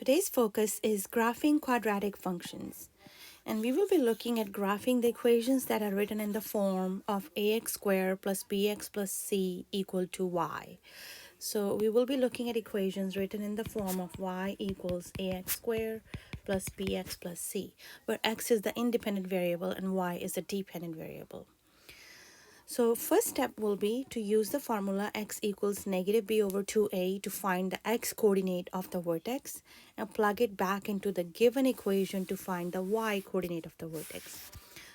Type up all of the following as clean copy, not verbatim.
Today's focus is graphing quadratic functions, and we will be looking at graphing the equations that are written in the form of ax squared plus bx plus c equal to y. So we will be looking at equations written in the form of y equals ax squared plus bx plus c, where x is the independent variable and y is the dependent variable. So first step will be to use the formula x equals negative b over 2a to find the x coordinate of the vertex and plug it back into the given equation to find the y coordinate of the vertex.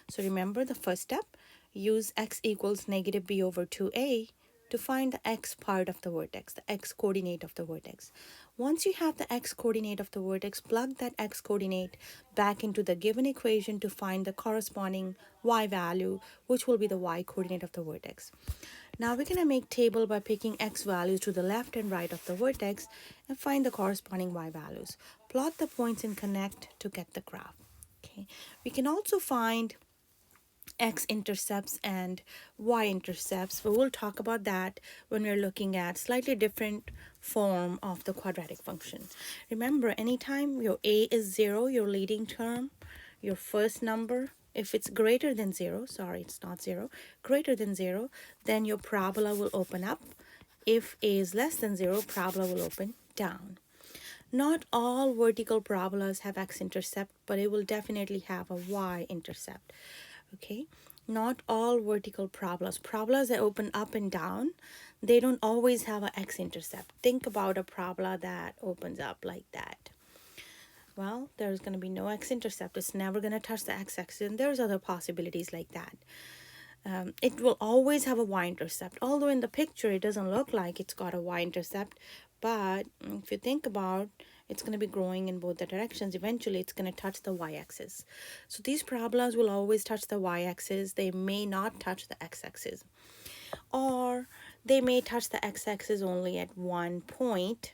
So remember the first step, use x equals negative b over 2a to find the x part of the vertex, the x coordinate of the vertex. Once you have the x coordinate of the vertex, plug that x coordinate back into the given equation to find the corresponding y value, which will be the y coordinate of the vertex. Now we're going to make table by picking x values to the left and right of the vertex and find the corresponding y values. Plot the points and connect to get the graph. Okay. We can also find x-intercepts and y-intercepts, but we'll talk about that when we're looking at slightly different form of the quadratic function. Remember, anytime your a is 0, your leading term, your first number, if it's greater than 0, sorry, it's not 0, greater than 0, then your parabola will open up. If a is less than 0, parabola will open down. Not all vertical parabolas have x-intercept, but it will definitely have a y-intercept. Okay, not all vertical parabolas that open up and down, they don't always have an x-intercept. Think about a parabola that opens up like that. Well, there's going to be no x-intercept. It's never going to touch the x-axis, and there's other possibilities like that. It will always have a y-intercept, although in the picture it doesn't look like it's got a y-intercept, but if you think about, it's going to be growing in both the directions. Eventually it's going to touch the y-axis. So these parabolas will always touch the y-axis. They may not touch the x-axis, or they may touch the x-axis only at one point,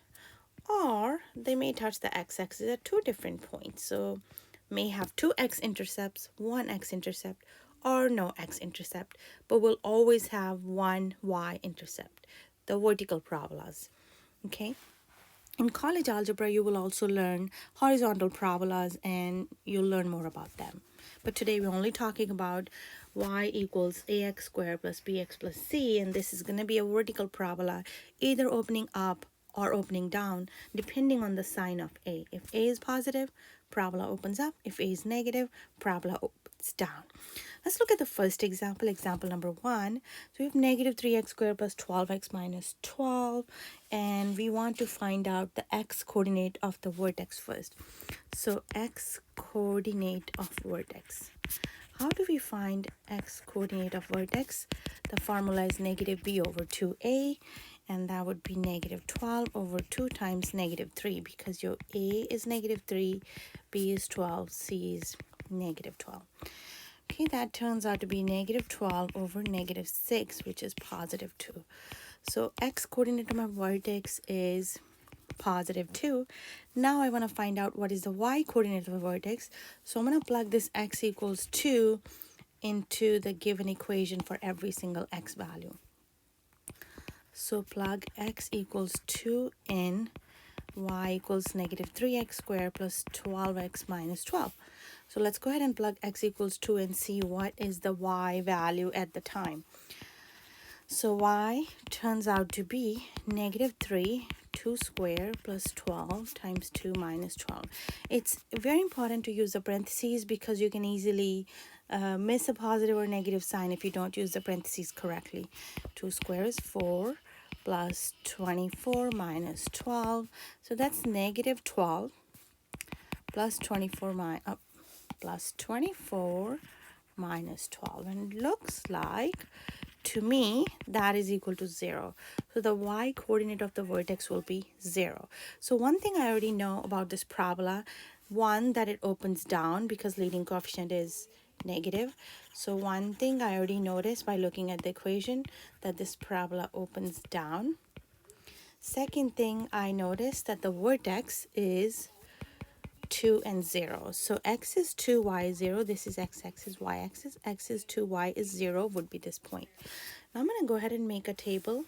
or they may touch the x-axis at two different points. So may have two x-intercepts, one x-intercept, or no x-intercept, but will always have one y-intercept, the vertical parabolas. Okay. In college algebra, you will also learn horizontal parabolas and you'll learn more about them. But today we're only talking about y equals ax squared plus bx plus c, and this is going to be a vertical parabola, either opening up or opening down, depending on the sign of a. If a is positive, parabola opens up. If a is negative, parabola opens down. Let's look at the first example, example number 1. So we have negative 3x squared plus 12x minus 12, and we want to find out the x coordinate of the vertex first. So x coordinate of vertex. How do we find x coordinate of vertex? The formula is negative b over 2a, and that would be negative 12 over 2 times negative 3, because your a is negative 3, b is 12, c is negative 12. Okay, that turns out to be negative 12 over negative 6, which is positive 2. So x coordinate of my vertex is positive 2. Now I want to find out what is the y coordinate of the vertex. So I'm going to plug this x equals 2 into the given equation for every single x value. So plug x equals 2 in, y equals negative 3x squared plus 12x minus 12. So let's go ahead and plug x equals 2 and see what is the y value at the time. So y turns out to be negative 3, 2 squared plus 12 times 2 minus 12. It's very important to use the parentheses because you can easily miss a positive or negative sign if you don't use the parentheses correctly. 2 squared is 4 plus 24 minus 12. So that's negative 12 plus 24 plus 24 minus 12, and it looks like to me that is equal to 0. So the y coordinate of the vertex will be 0. So one thing I already know about this parabola, one, that it opens down because leading coefficient is negative. So one thing I already noticed by looking at the equation, that this parabola opens down. Second thing I noticed, that the vertex is 2 and 0. So x is 2, y is 0. This is x-axis, y-axis. X is 2, y is 0 would be this point. Now I'm going to go ahead and make a table.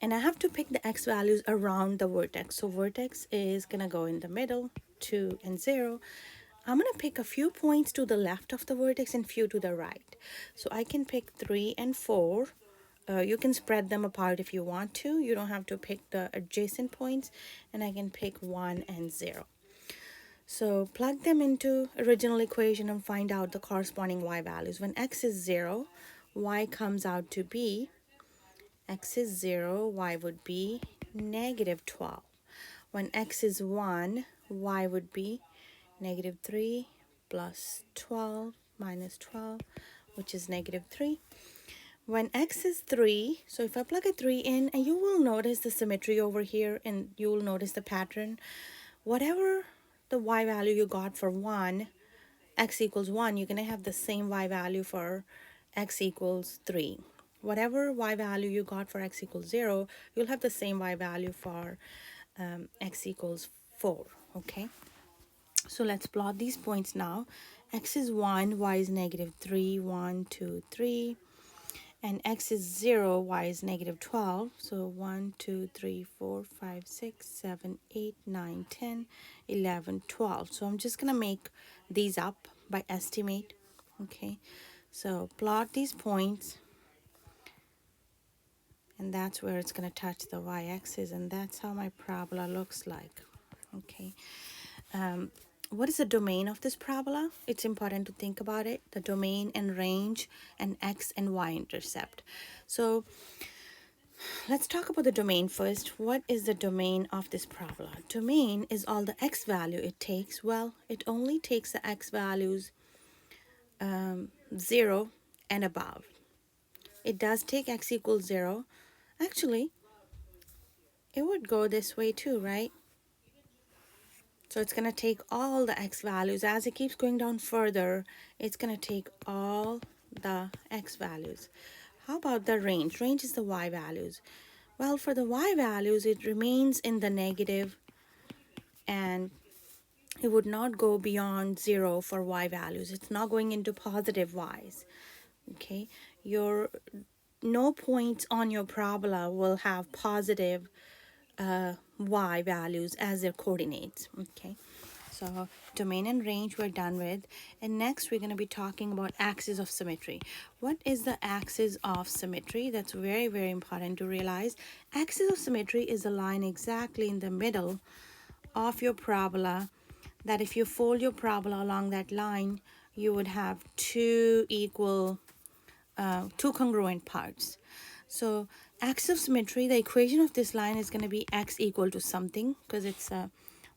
And I have to pick the x values around the vertex. So vertex is going to go in the middle, 2 and 0. I'm going to pick a few points to the left of the vertex and few to the right. So I can pick 3 and 4. You can spread them apart if you want to. You don't have to pick the adjacent points. And I can pick 1 and 0. So plug them into original equation and find out the corresponding y values. When x is 0, y comes out to be, x is 0, y would be negative 12. When x is 1, y would be negative 3 plus 12 minus 12, which is negative 3. When x is 3, so if I plug a 3 in, and you will notice the symmetry over here, and you will notice the pattern. Whatever the y value you got for 1, x equals 1, you're going to have the same y value for x equals 3. Whatever y value you got for x equals 0, you'll have the same y value for x equals 4, okay? So let's plot these points now. X is 1, y is negative 3, 1, 2, 3. And x is 0, y is negative 12. So 1, 2, 3, 4, 5, 6, 7, 8, 9, 10, 11, 12. So I'm just going to make these up by estimate. Okay, so plot these points. And that's where it's going to touch the y-axis. And that's how my parabola looks like. Okay. What is the domain of this parabola? It's important to think about it. The domain and range and x and y intercept. So let's talk about the domain first. What is the domain of this parabola? Domain is all the x value it takes. Well, it only takes the x values 0 and above. It does take x equals 0. Actually, it would go this way too, right? So it's going to take all the x values. As it keeps going down further, it's going to take all the x values. How about the range? Range is the y values. Well, for the y values, it remains in the negative, and it would not go beyond 0 for y values. It's not going into positive y's. Okay, no points on your parabola will have positive y values as their coordinates. Okay, so domain and range we're done with, and next we're going to be talking about axis of symmetry. What is the axis of symmetry? That's very, very important to realize. Axis of symmetry is a line exactly in the middle of your parabola, that if you fold your parabola along that line, you would have two congruent parts. So axis of symmetry, the equation of this line is going to be x equal to something, because it's a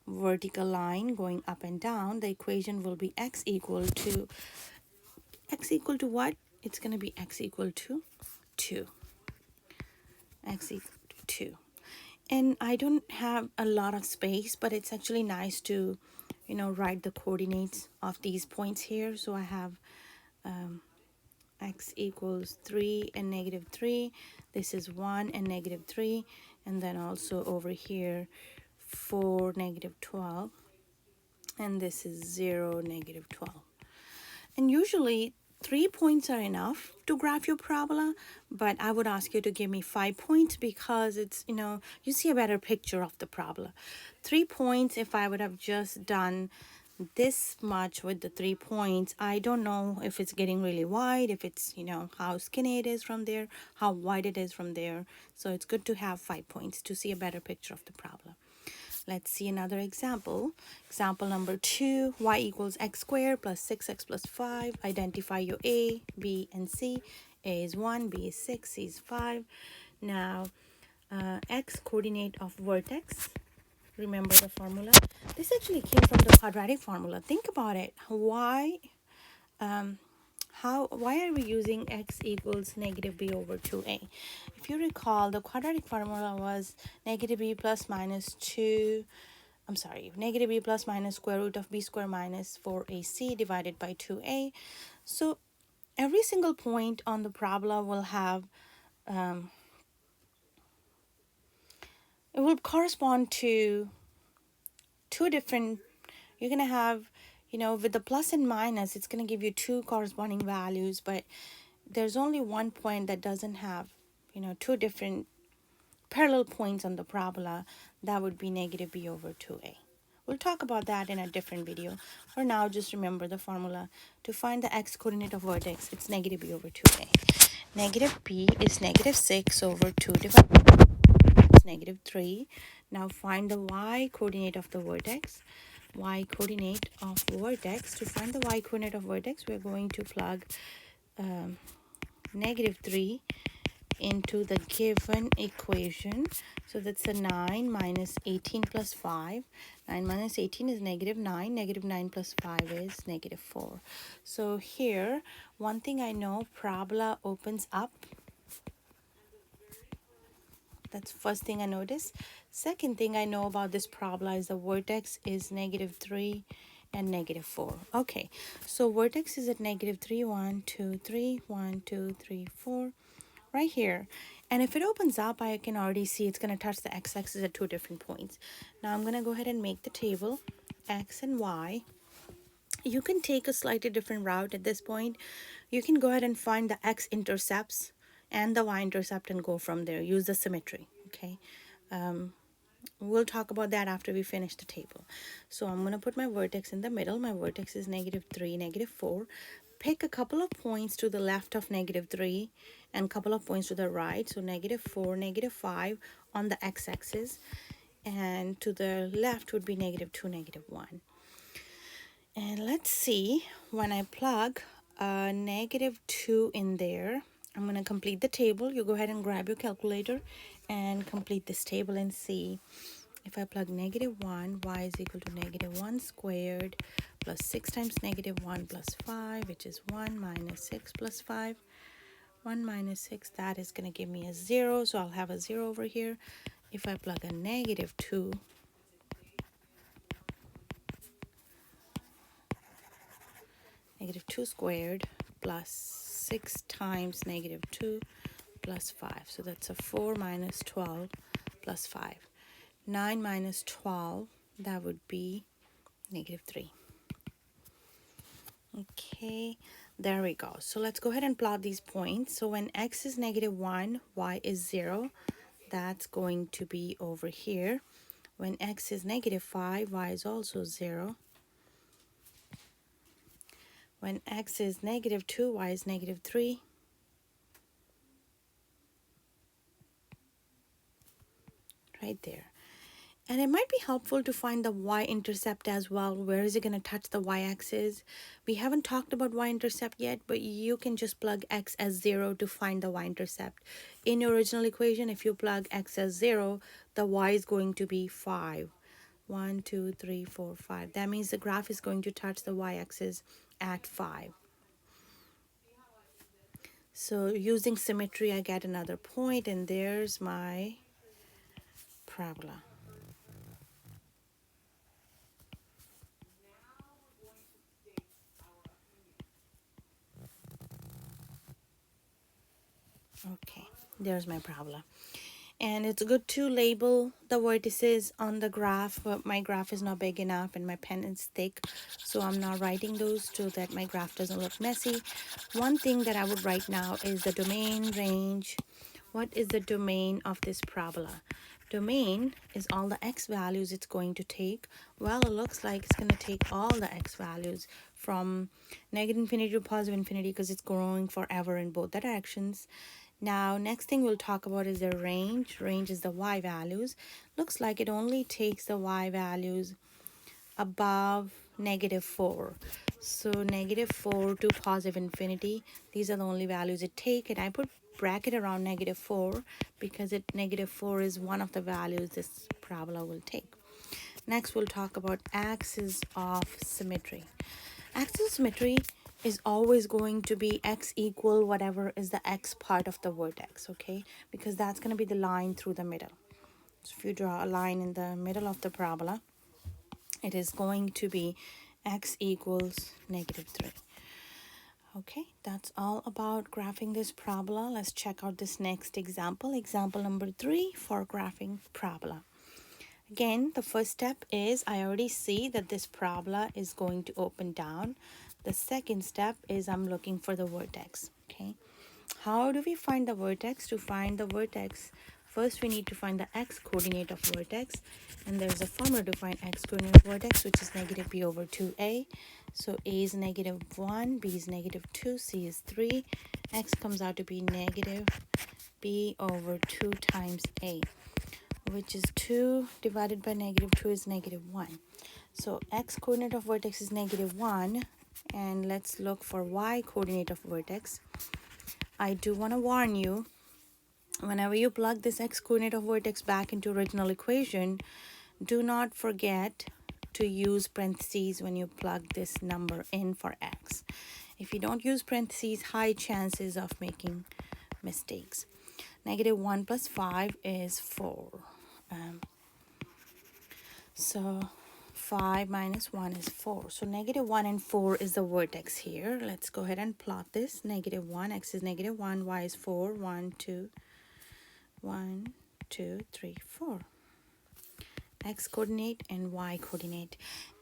vertical line going up and down. The equation will be x equal to what? It's going to be x equal to 2. X equal to 2. And I don't have a lot of space, but it's actually nice to, write the coordinates of these points here. So I have x equals 3 and negative 3. This is 1 and negative 3. And then also over here, 4, negative 12. And this is 0, negative 12. And usually 3 points are enough to graph your parabola, but I would ask you to give me 5 points, because it's, you see a better picture of the parabola. 3 points, if I would have just done this much with the 3 points, I don't know if it's getting really wide, if it's, how skinny it is from there, how wide it is from there. So it's good to have 5 points to see a better picture of the parabola. Let's see another example. Example number 2, y equals x squared plus 6x plus 5. Identify your a, b, and c. A is 1, b is 6, c is 5. Now, x coordinate of vertex. Remember the formula? This actually came from the quadratic formula. Think about it. Why are we using x equals negative b over 2a? If you recall, the quadratic formula was negative b plus minus negative b plus minus square root of b squared minus 4ac divided by 2a. So every single point on the parabola will have, it will correspond to two different, you're going to have, with the plus and minus, it's going to give you two corresponding values, but there's only one point that doesn't have, two different parallel points on the parabola, that would be negative b over 2a. We'll talk about that in a different video. For now, just remember the formula. To find the x-coordinate of vertex, it's negative b over 2a. Negative b is negative 6 over 2 divided by negative 3. Now find the y-coordinate of the vertex. Y-coordinate of vertex. To find the y-coordinate of vertex, we're going to plug negative 3 into the given equation. So that's a 9 minus 18 plus 5. 9 minus 18 is negative 9. Negative 9 plus 5 is negative 4. So here, one thing I know, parabola opens up. That's first thing I notice. Second thing I know about this parabola is the vertex is negative 3 and negative 4. Okay, so vertex is at negative 3, 1, 2, 3, 1, 2, 3, 4. Right here. And if it opens up, I can already see it's going to touch the x-axis at 2 different points. Now I'm going to go ahead and make the table, x and y. You can take a slightly different route at this point. You can go ahead and find the x-intercepts and the y-intercept and go from there. Use the symmetry, okay? We'll talk about that after we finish the table. So I'm going to put my vertex in the middle. My vertex is negative 3, negative 4. Pick a couple of points to the left of negative 3 and a couple of points to the right. So negative 4, negative 5 on the x-axis. And to the left would be negative 2, negative 1. And let's see, when I plug negative 2 in there, I'm going to complete the table. You go ahead and grab your calculator and complete this table and see. If I plug negative 1, y is equal to negative 1 squared plus 6 times negative 1 plus 5, which is 1 minus 6 plus 5. 1 minus 6, that is going to give me a 0, so I'll have a 0 over here. If I plug a negative 2, negative 2 squared plus 6 times negative 2 plus 5. So that's a 4 minus 12 plus 5. 9 minus 12, that would be negative 3. Okay, there we go. So let's go ahead and plot these points. So when x is negative 1, y is 0. That's going to be over here. When x is negative 5, y is also 0. When x is negative 2, y is negative 3. Right there. And it might be helpful to find the y-intercept as well. Where is it going to touch the y-axis? We haven't talked about y-intercept yet, but you can just plug x as 0 to find the y-intercept. In your original equation, if you plug x as 0, the y is going to be 5. 1, 2, 3, 4, 5. That means the graph is going to touch the y-axis at 5. So using symmetry, I get another point, and there's my parabola. Okay, there's my parabola. And it's good to label the vertices on the graph, but my graph is not big enough and my pen is thick, so I'm not writing those so that my graph doesn't look messy. One thing that I would write now is the domain range. What is the domain of this parabola? Domain is all the x values it's going to take. Well, it looks like it's going to take all the x values from negative infinity to positive infinity because it's growing forever in both directions. Now, next thing we'll talk about is the range. Range is the y values. Looks like it only takes the y values above negative 4. So negative 4 to positive infinity. These are the only values it takes. And I put bracket around negative 4 because negative 4 is one of the values this parabola will take. Next, we'll talk about axis of symmetry. Axis of symmetry is always going to be x equal whatever is the x part of the vertex, okay? Because that's going to be the line through the middle. So if you draw a line in the middle of the parabola, it is going to be x equals negative 3. Okay, that's all about graphing this parabola. Let's check out this next example. Example number 3 for graphing parabola. Again, the first step is I already see that this parabola is going to open down. The second step is I'm looking for the vertex, okay? How do we find the vertex? To find the vertex, First, we need to find the x-coordinate of vertex, and there's a formula to find x-coordinate of vertex, which is negative b over 2a. So a is negative 1, b is negative 2, c is 3. X comes out to be negative b over 2 times a, which is 2 divided by negative 2 is negative 1. So x-coordinate of vertex is negative 1, and let's look for y-coordinate of vertex. I do want to warn you, whenever you plug this x-coordinate of vertex back into original equation, do not forget to use parentheses when you plug this number in for x. If you don't use parentheses, high chances of making mistakes. Negative 1 plus 5 is 4. So 5 minus 1 is 4. So negative 1 and 4 is the vertex here. Let's go ahead and plot this. Negative 1, x is negative 1, y is 4, 1, 2, 1, 2, 3, 4. X coordinate and y coordinate.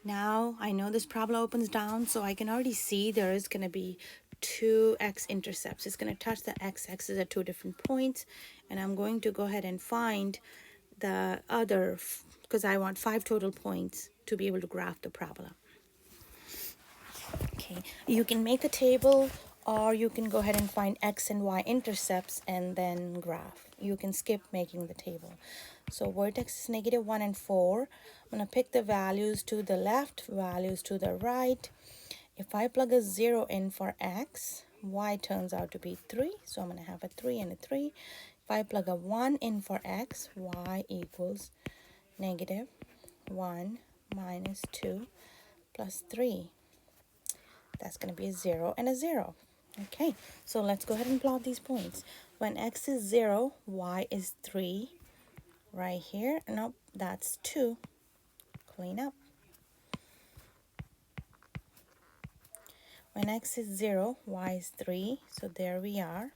Now I know this parabola opens down, so I can already see there is going to be two x-intercepts. It's going to touch the x-axis at two different points, and I'm going to go ahead and find the other, because I want 5 total points to be able to graph the parabola. Okay, you can make a table, or you can go ahead and find x and y intercepts and then graph. You can skip making the table. So vertex is negative 1 and 4. I'm going to pick the values to the left, values to the right. If I plug a 0 in for x, y turns out to be 3. So I'm going to have a 3 and a 3. If I plug a 1 in for x, y equals negative 1 minus 2 plus 3. That's going to be a 0 and a 0. Okay, so let's go ahead and plot these points. When x is 0, y is 3. Right here, nope, that's 2. Clean up. When x is 0, y is 3. So there we are.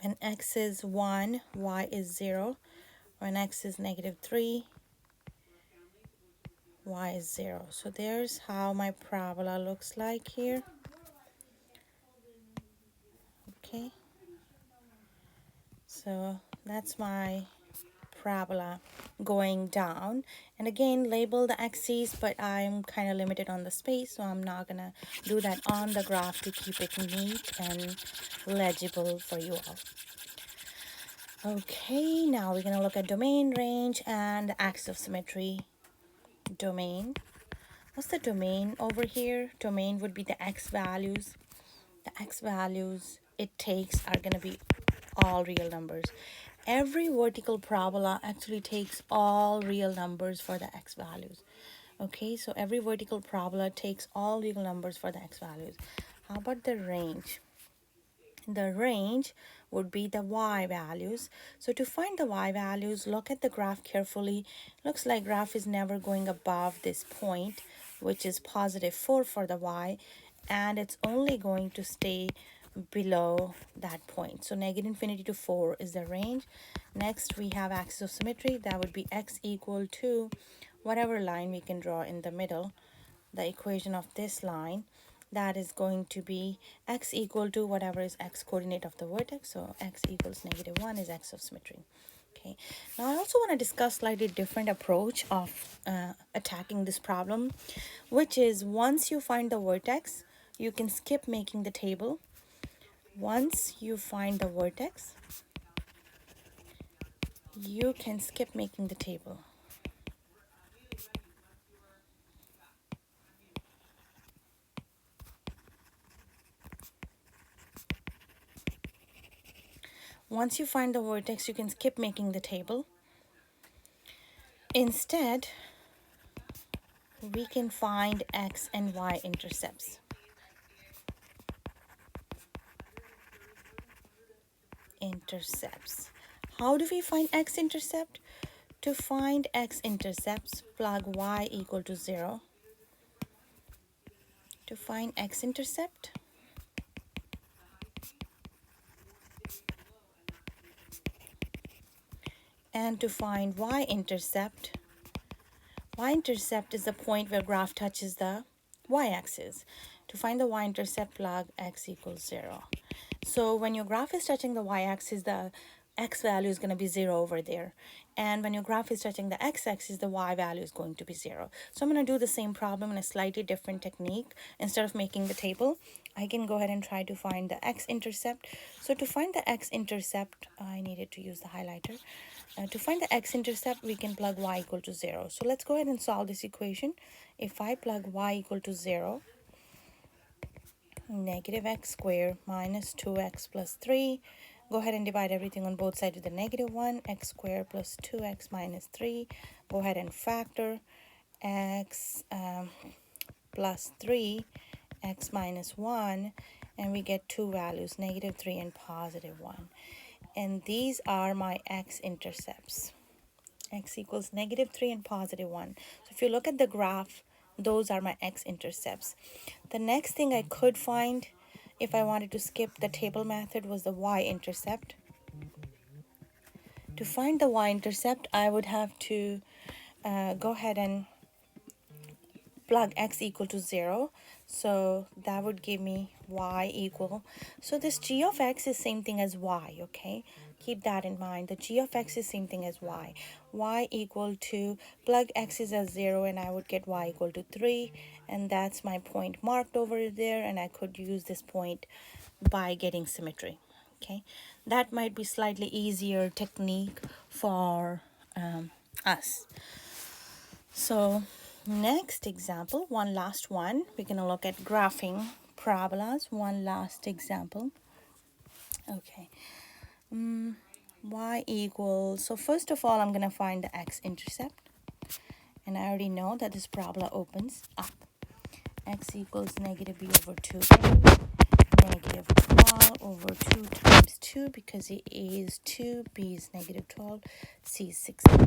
When x is 1, y is 0. When x is negative 3, y is 0. So there's how my parabola looks like here. Okay. So that's my parabola going down, and again label the axes, but I'm kind of limited on the space, so I'm not gonna do that on the graph to keep it neat and legible for you all. Okay, now we're gonna look at domain, range, and the axis of symmetry. Domain, what's the domain over here? Domain would be the x values. The x values it takes are gonna be all real numbers. Every vertical parabola actually takes all real numbers for the x values. Okay, so every vertical parabola takes all real numbers for the x values. How about the range? The range would be the y values. So to find the y values, look at the graph carefully. Looks like graph is never going above this point, which is positive 4 for the y, and it's only going to stay below that point. So negative infinity to 4 is the range. Next we have axis of symmetry. That would be x equal to whatever line we can draw in the middle, the equation of this line. That is going to be x equal to whatever is x coordinate of the vertex. So x equals negative 1 is axis of symmetry. Okay, now I also want to discuss slightly different approach of attacking this problem, which is once you find the vertex, you can skip making the table. Once you find the vertex, you can skip making the table. Once you find the vertex, you can skip making the table. Instead, we can find x and y intercepts. How do we find x-intercept? To find x-intercepts, plug y equal to 0. To find x-intercept, and to find y-intercept, y-intercept is the point where graph touches the y-axis. To find the y-intercept, plug x equals 0. So when your graph is touching the y-axis, the x value is going to be 0 over there. And when your graph is touching the x-axis, the y value is going to be 0. So I'm going to do the same problem in a slightly different technique. Instead of making the table, I can go ahead and try to find the x-intercept. So to find the x-intercept, I needed to use the highlighter. To find the x-intercept, we can plug y equal to 0. So let's go ahead and solve this equation. If I plug y equal to 0, negative x squared minus 2x plus 3. Go ahead and divide everything on both sides with the negative 1. X squared plus 2x minus 3. Go ahead and factor x plus 3, x minus 1. And we get two values, negative 3 and positive 1. And these are my x-intercepts. X equals negative 3 and positive 1. So if you look at the graph, those are my x-intercepts. The next thing I could find, if I wanted to skip the table method, was the y-intercept. To find the y-intercept, I would have to go ahead and plug x equal to 0. So that would give me y equal. So this g of x is same thing as y, okay? Keep that in mind. The g of x is same thing as y. Y equal to, plug x is as 0 and I would get y equal to 3. And that's my point marked over there, and I could use this point by getting symmetry, okay? That might be slightly easier technique for us. So next example, one last one. We're going to look at graphing parabolas. One last example. Okay. Y equals, so first of all, I'm going to find the x-intercept. And I already know that this parabola opens up. X equals negative b over 2a, negative 12 over 2 times 2, because it is 2, b is negative 12, c is 16.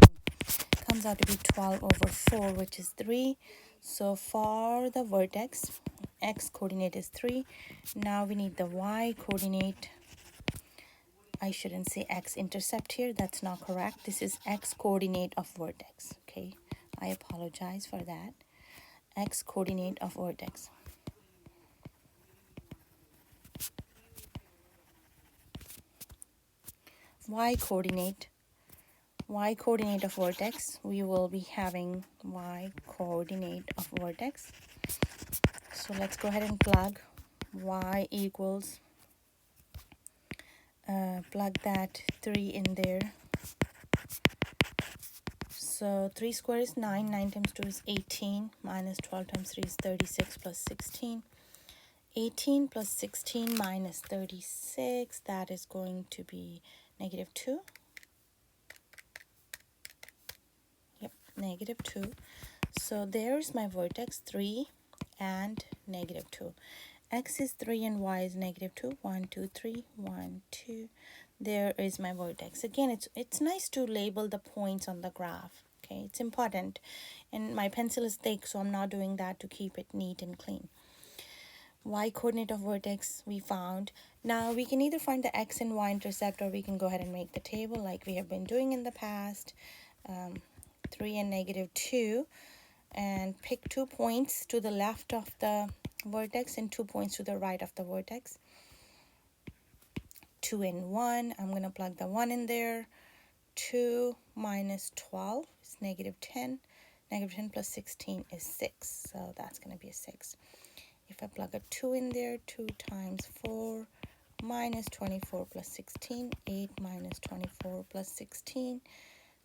Comes out to be 12 over 4, which is 3. So for the vertex, x coordinate is 3. Now we need the y coordinate. I shouldn't say x-intercept here. That's not correct. This is x coordinate of vertex. Okay, I apologize for that. X coordinate of vertex. Y coordinate of vertex, we will be having y coordinate of vertex. So let's go ahead and plug y equals, plug that 3 in there. So 3 squared is 9, 9 times 2 is 18, minus 12 times 3 is 36 plus 16. 18 plus 16 minus 36, that is going to be negative 2. Yep, negative 2. So there's my vertex, 3 and negative 2. X is 3 and y is negative 2. 1, 2, 3, 1, 2. There is my vertex. Again, it's nice to label the points on the graph. Okay, it's important. And my pencil is thick, so I'm not doing that to keep it neat and clean. Y coordinate of vertex we found. Now we can either find the x and y intercept, or we can go ahead and make the table like we have been doing in the past. 3 and negative 2, and pick 2 points to the left of the vertex and 2 points to the right of the vertex. 2 and 1, I'm going to plug the 1 in there. 2 minus 12 is negative 10. Negative 10 plus 16 is 6, so that's going to be a 6. If I plug a 2 in there, 2 times 4 minus 24 plus 16, 8 minus 24 plus 16,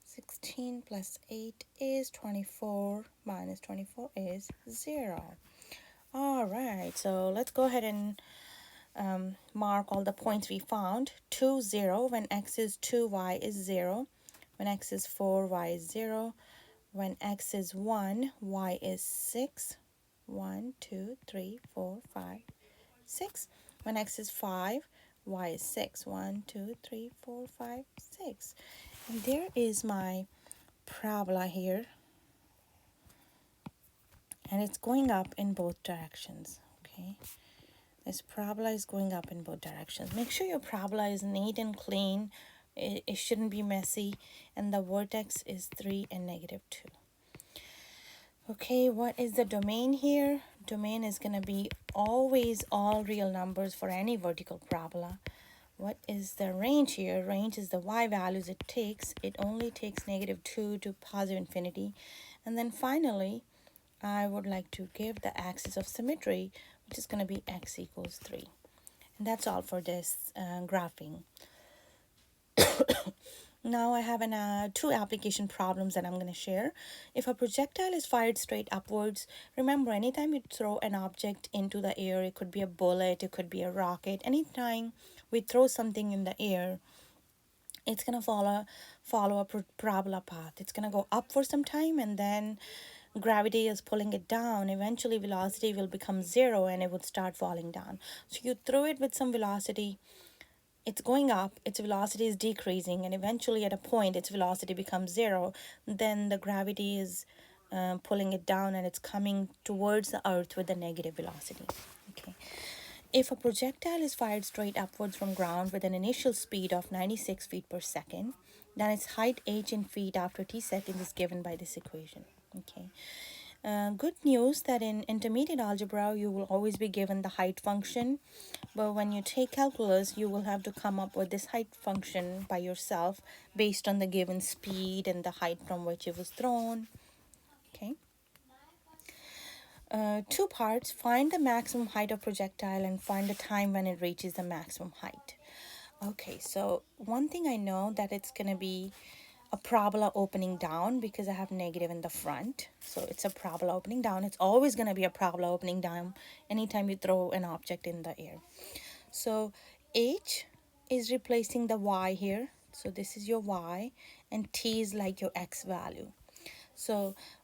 16 plus 8 is 24, minus 24 is 0. All right, so let's go ahead and mark all the points we found. 2, 0. When x is 2, y is 0. When x is 4, y is 0. When x is 1, y is 6. 1, 2, 3, 4, 5, 6. When x is 5, y is 6. 1, 2, 3, 4, 5, 6. And there is my parabola here. And it's going up in both directions. Okay. This parabola is going up in both directions. Make sure your parabola is neat and clean. It shouldn't be messy. And the vertex is 3 and negative 2. Okay, what is the domain here? Domain is going to be always all real numbers for any vertical parabola. what is the range here? Range is the y values it takes. It only takes -2 to positive infinity. And then finally, I would like to give the axis of symmetry, which is going to be x equals 3. And that's all for this graphing. Now I have two application problems that I'm going to share. If a projectile is fired straight upwards, remember anytime you throw an object into the air, it could be a bullet, it could be a rocket, anytime we throw something in the air, it's going to follow a parabola path. It's going to go up for some time, and then gravity is pulling it down. Eventually velocity will become 0 and it would start falling down. So you throw it with some velocity, it's going up, its velocity is decreasing, and eventually at a point its velocity becomes 0. Then the gravity is pulling it down and it's coming towards the earth with a negative velocity. Okay. If a projectile is fired straight upwards from ground with an initial speed of 96 feet per second, then its height h in feet after t seconds is given by this equation. Okay. Good news that in intermediate algebra you will always be given the height function, but when you take calculus you will have to come up with this height function by yourself based on the given speed and the height from which it was thrown. Okay. Two parts: find the maximum height of projectile and find the time when it reaches the maximum height. Okay, so one thing I know that it's going to be a parabola opening down because I have negative in the front. So it's a parabola opening down. It's always going to be a parabola opening down anytime you throw an object in the air. So h is replacing the y here. So this is your y, and t is like your x value. So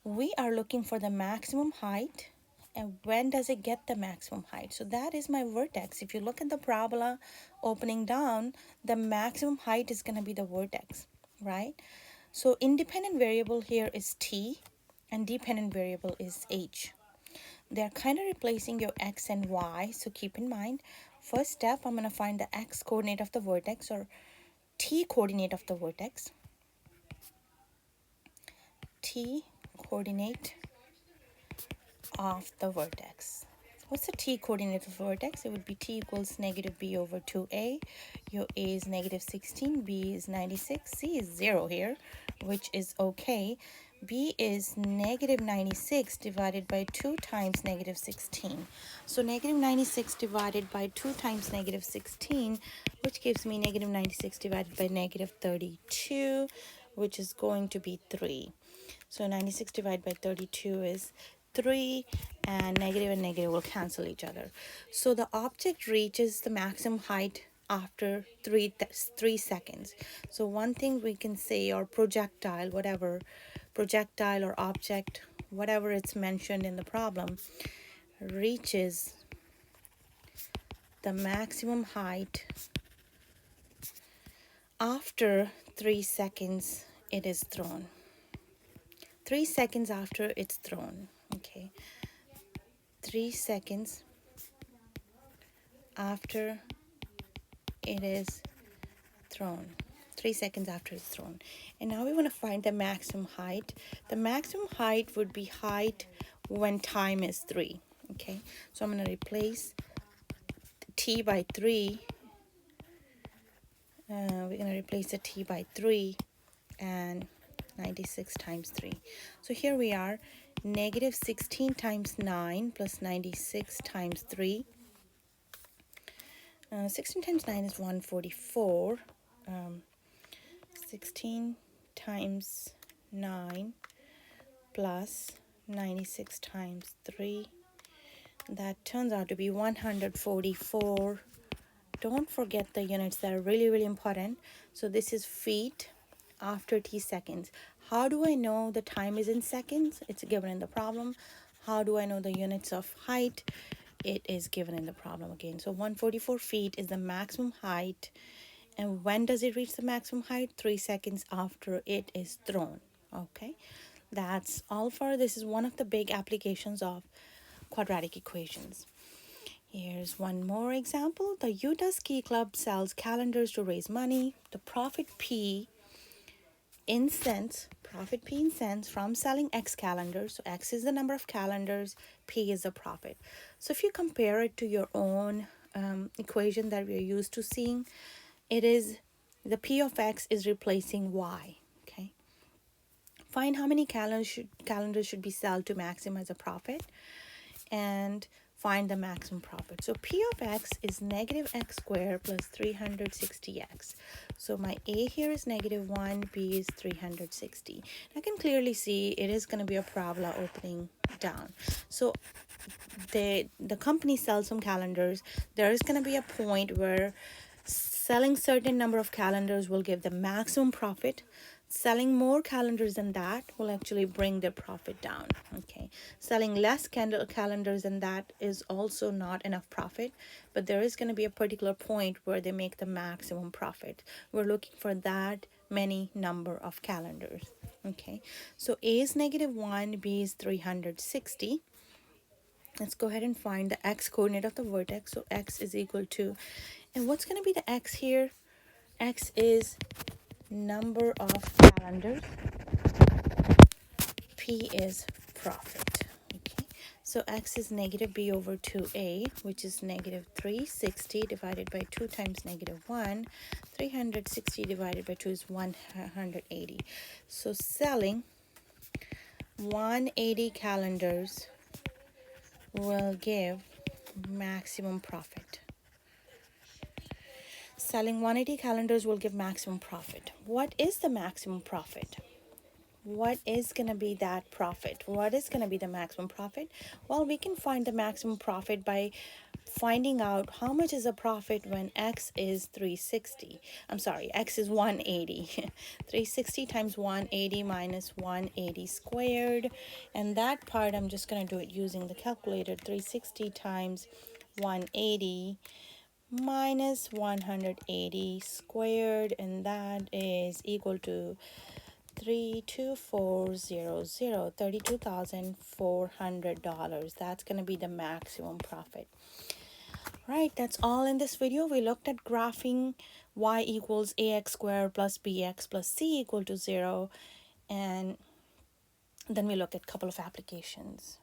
we are looking for the maximum height. And when does it get the maximum height? So that is my vertex. If you look at the parabola opening down, the maximum height is going to be the vertex, right? So independent variable here is t, and dependent variable is h. They're kind of replacing your x and y, so keep in mind, first step, I'm going to find the x coordinate of the vertex, or t coordinate of the vertex. T coordinate of the vertex. What's the t coordinate of the vertex? It would be t equals -b over 2a. Your a is -16, b is 96, c is 0 here, which is okay. b is -96 divided by 2 times -16. So -96 divided by 2 times -16, which gives me -96 divided by -32, which is going to be 3. So 96 divided by 32 is 3, and negative will cancel each other. So the object reaches the maximum height after 3 seconds. So one thing we can say, or projectile, whatever, projectile or object, whatever it's mentioned in the problem, reaches the maximum height after 3 seconds it is thrown. 3 seconds after it's thrown. Okay. 3 seconds after it is thrown. 3 seconds after it's thrown. And now we want to find the maximum height. The maximum height would be height when time is 3. Okay, so I'm going to replace t by 3. We're going to replace the t by 3 and 96 times 3. So here we are, -16 times 9 plus 96 times 3. 16 times 9 is 144. 16 times 9 plus 96 times 3. That turns out to be 144. Don't forget the units that are really, really important. So this is feet after t seconds. How do I know the time is in seconds? It's given in the problem. How do I know the units of height? It is given in the problem again. So 144 feet is the maximum height. And when does it reach the maximum height? 3 seconds after it is thrown. Okay, that's all for this. Is one of the big applications of quadratic equations. Here's one more example. The Utah Ski Club sells calendars to raise money. The profit P in cents from selling X calendars. So X is the number of calendars, P is the profit. So if you compare it to your own equation that we're used to seeing, it is the P of X is replacing Y. Okay. Find how many calendars should be sold to maximize a profit, and find the maximum profit. So P of X is negative X squared plus 360X. So my A here is negative 1, B is 360. I can clearly see it is going to be a parabola opening down. So the company sells some calendars. There is going to be a point where selling certain number of calendars will give the maximum profit. Selling more calendars than that will actually bring their profit down. Okay, selling less calendars than that is also not enough profit, but there is going to be a particular point where they make the maximum profit. We're looking for that many number of calendars. Okay, so A is negative 1, B is 360. Let's go ahead and find the x coordinate of the vertex. So x is equal to, and what's going to be the x here? X is number of calendars. P is profit. Okay, so x is negative b over 2a, which is negative 360 divided by 2 times negative 1. 360 divided by 2 is 180. So selling 180 calendars will give maximum profit. Selling 180 calendars will give maximum profit. What is the maximum profit? What is going to be that profit? What is going to be the maximum profit? Well, we can find the maximum profit by finding out how much is a profit when x is 360. I'm sorry, x is 180. 360 times 180 minus 180 squared. And that part, I'm just going to do it using the calculator. 360 times 180 minus 180 squared, and that is equal to 32400, $32,400. That's going to be the maximum profit. Right, that's all in this video. We looked at graphing y equals ax squared plus bx plus c equal to 0, and then we look at a couple of applications.